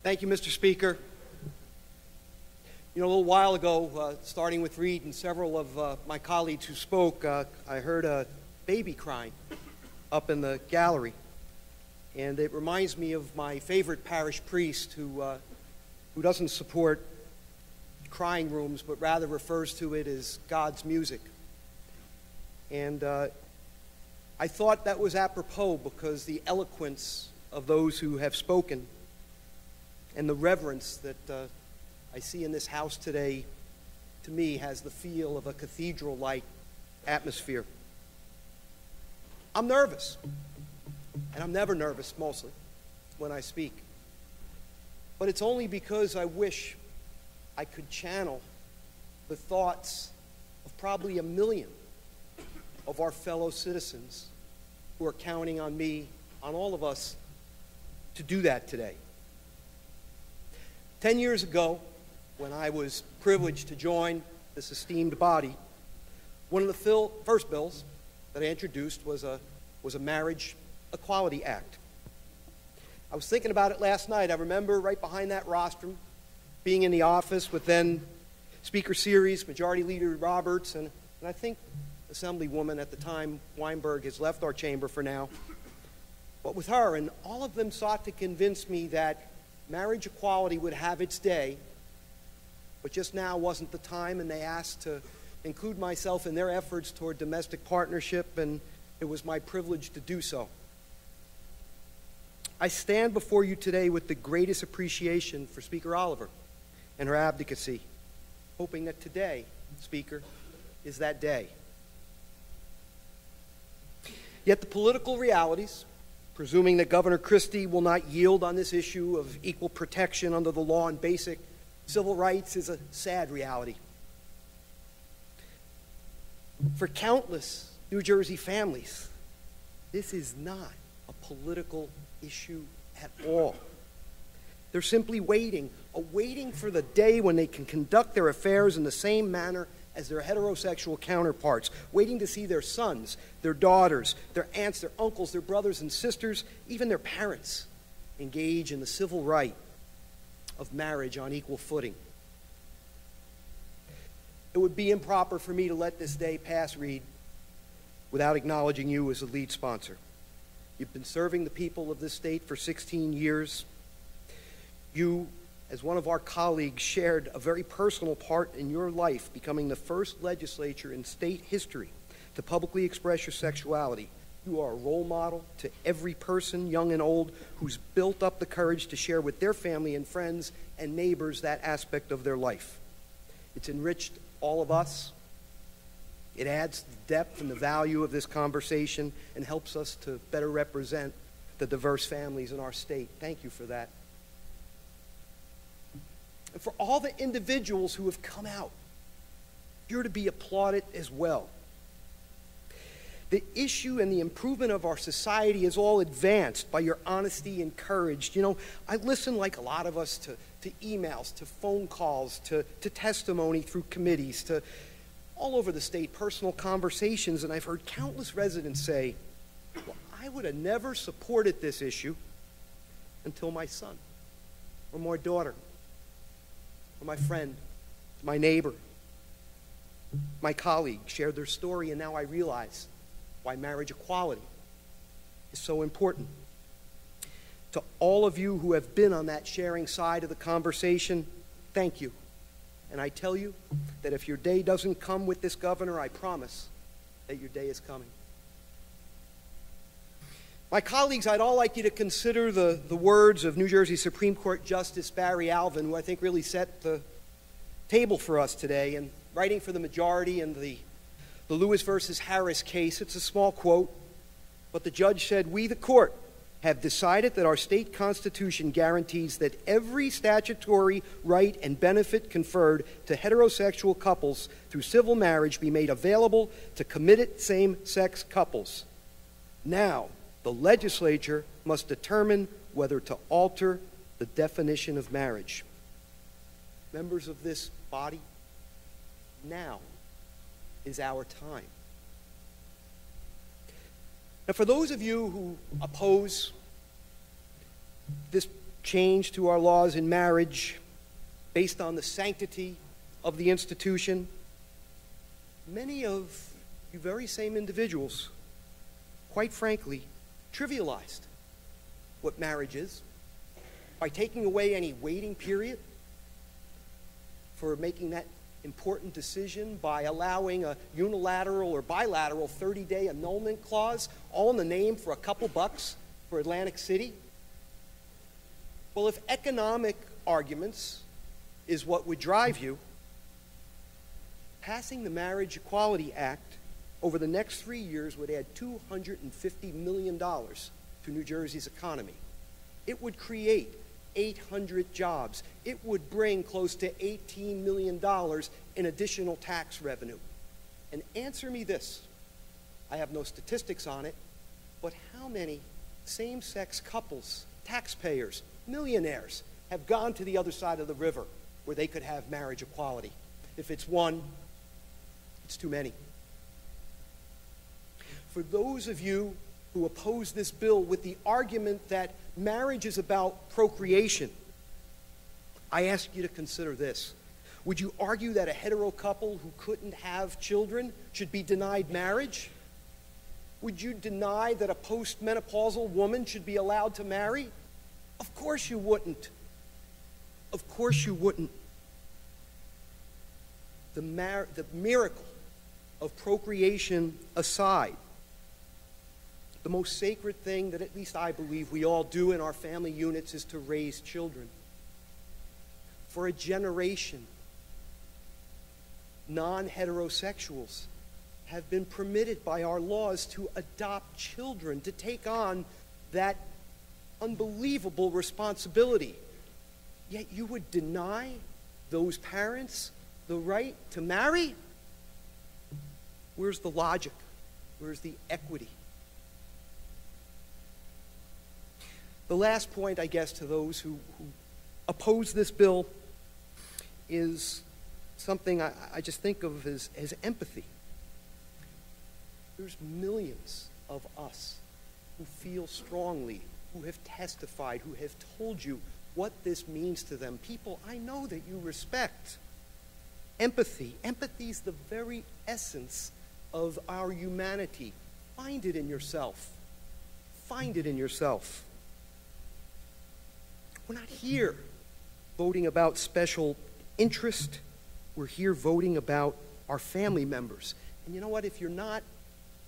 Thank you, Mr. Speaker. You know, a little while ago, starting with Reed and several of my colleagues who spoke, I heard a baby crying up in the gallery. And it reminds me of my favorite parish priest who doesn't support crying rooms, but rather refers to it as God's music. And I thought that was apropos because the eloquence of those who have spoken and the reverence that I see in this house today, to me, has the feel of a cathedral-like atmosphere. I'm nervous, and I'm never nervous, mostly, when I speak. But it's only because I wish I could channel the thoughts of probably 1 million of our fellow citizens who are counting on me, on all of us, to do that today. 10 years ago, when I was privileged to join this esteemed body, one of the first bills that I introduced was a Marriage Equality Act. I was thinking about it last night. I remember right behind that rostrum, being in the office with then Speaker Series, Majority Leader Roberts, and I think Assemblywoman at the time, Weinberg, has left our chamber for now. But with her, and all of them sought to convince me that marriage equality would have its day, but just now wasn't the time, and they asked to include myself in their efforts toward domestic partnership, and it was my privilege to do so. I stand before you today with the greatest appreciation for Speaker Oliver and her advocacy, hoping that today, Speaker, is that day. Yet the political realities, presuming that Governor Christie will not yield on this issue of equal protection under the law and basic civil rights, is a sad reality. For countless New Jersey families, this is not a political issue at all. They're simply waiting for the day when they can conduct their affairs in the same manner as their heterosexual counterparts, waiting to see their sons, their daughters, their aunts, their uncles, their brothers and sisters, even their parents, engage in the civil right of marriage on equal footing. It would be improper for me to let this day pass, Reed, without acknowledging you as a lead sponsor. You've been serving the people of this state for 16 years. You, as one of our colleagues, shared a very personal part in your life, becoming the first legislature in state history to publicly express your sexuality. You are a role model to every person, young and old, who's built up the courage to share with their family and friends and neighbors that aspect of their life. It's enriched all of us. It adds the depth and the value of this conversation and helps us to better represent the diverse families in our state. Thank you for that. And for all the individuals who have come out, you're to be applauded as well. The issue and the improvement of our society is all advanced by your honesty and courage. You know, I listen, like a lot of us, to emails, to phone calls, to testimony through committees, to all over the state, personal conversations, and I've heard countless residents say, well, I would have never supported this issue until my son or my daughter or my friend, my neighbor, my colleague shared their story, and now I realize why marriage equality is so important. To all of you who have been on that sharing side of the conversation, thank you. And I tell you that if your day doesn't come with this governor, I promise that your day is coming. My colleagues, I'd all like you to consider the words of New Jersey Supreme Court Justice Barry Alvin, who I think really set the table for us today. And writing for the majority in the Lewis versus Harris case, it's a small quote, but the judge said, "We, the court, have decided that our state constitution guarantees that every statutory right and benefit conferred to heterosexual couples through civil marriage be made available to committed same-sex couples. Now, the legislature must determine whether to alter the definition of marriage." Members of this body, now is our time. Now, for those of you who oppose this change to our laws in marriage based on the sanctity of the institution, many of you very same individuals, quite frankly, trivialized what marriage is by taking away any waiting period for making that important decision, by allowing a unilateral or bilateral 30-day annulment clause, all in the name for a couple bucks for Atlantic City. Well, if economic arguments is what would drive you, passing the Marriage Equality Act over the next 3 years would add $250 million to New Jersey's economy. It would create 800 jobs. It would bring close to $18 million in additional tax revenue. And answer me this. I have no statistics on it, but how many same-sex couples, taxpayers, millionaires, have gone to the other side of the river where they could have marriage equality? If it's one, it's too many. For those of you who oppose this bill with the argument that marriage is about procreation, I ask you to consider this. Would you argue that a hetero couple who couldn't have children should be denied marriage? Would you deny that a postmenopausal woman should be allowed to marry? Of course you wouldn't. Of course you wouldn't. The miracle of procreation aside, the most sacred thing that at least I believe we all do in our family units is to raise children. For a generation, non-heterosexuals have been permitted by our laws to adopt children, to take on that unbelievable responsibility. Yet you would deny those parents the right to marry? Where's the logic? Where's the equity? The last point, I guess, to those who oppose this bill is something I just think of as empathy. There's millions of us who feel strongly, who have testified, who have told you what this means to them. People I know that you respect. Empathy. Empathy is the very essence of our humanity. Find it in yourself. Find it in yourself. We're not here voting about special interest. We're here voting about our family members. And you know what? If you're not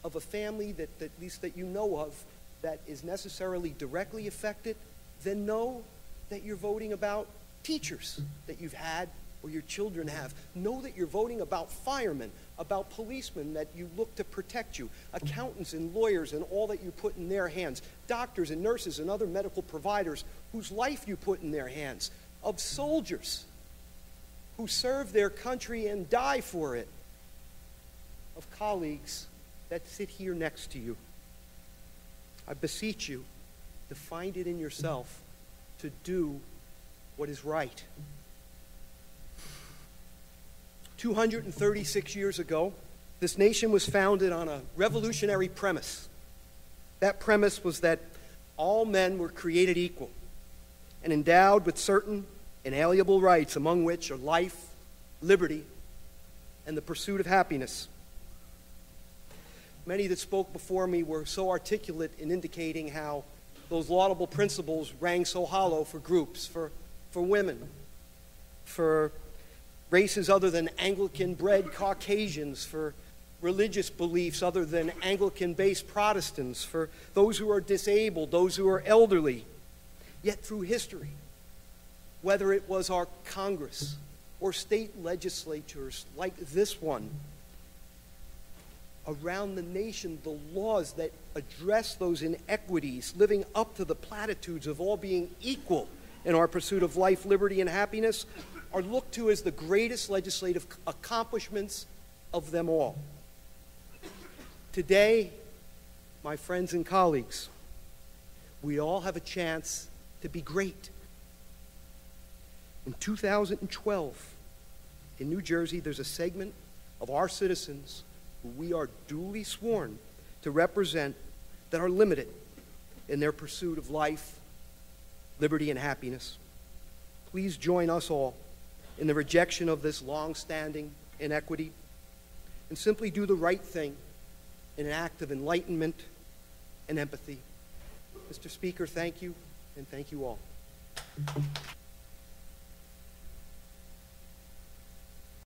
of a family that at least that you know of that is necessarily directly affected, then know that you're voting about teachers that you've had or your children have. Know that you're voting about firemen, about policemen that you look to protect you, accountants and lawyers and all that you put in their hands, doctors and nurses and other medical providers whose life you put in their hands, of soldiers who serve their country and die for it, of colleagues that sit here next to you. I beseech you to find it in yourself to do what is right. 236 years ago, this nation was founded on a revolutionary premise. That premise was that all men were created equal and endowed with certain inalienable rights, among which are life, liberty, and the pursuit of happiness. Many that spoke before me were so articulate in indicating how those laudable principles rang so hollow for groups, for women, for races other than Anglican-bred Caucasians, for religious beliefs other than Anglican-based Protestants, for those who are disabled, those who are elderly. Yet through history, whether it was our Congress or state legislatures like this one, around the nation, the laws that address those inequities, living up to the platitudes of all being equal in our pursuit of life, liberty, and happiness, are looked to as the greatest legislative accomplishments of them all. Today, my friends and colleagues, we all have a chance to be great. In 2012, in New Jersey, there's a segment of our citizens who we are duly sworn to represent that are limited in their pursuit of life, liberty, and happiness. Please join us all in the rejection of this long-standing inequity and simply do the right thing in an act of enlightenment and empathy. Mr. Speaker, thank you, and thank you all.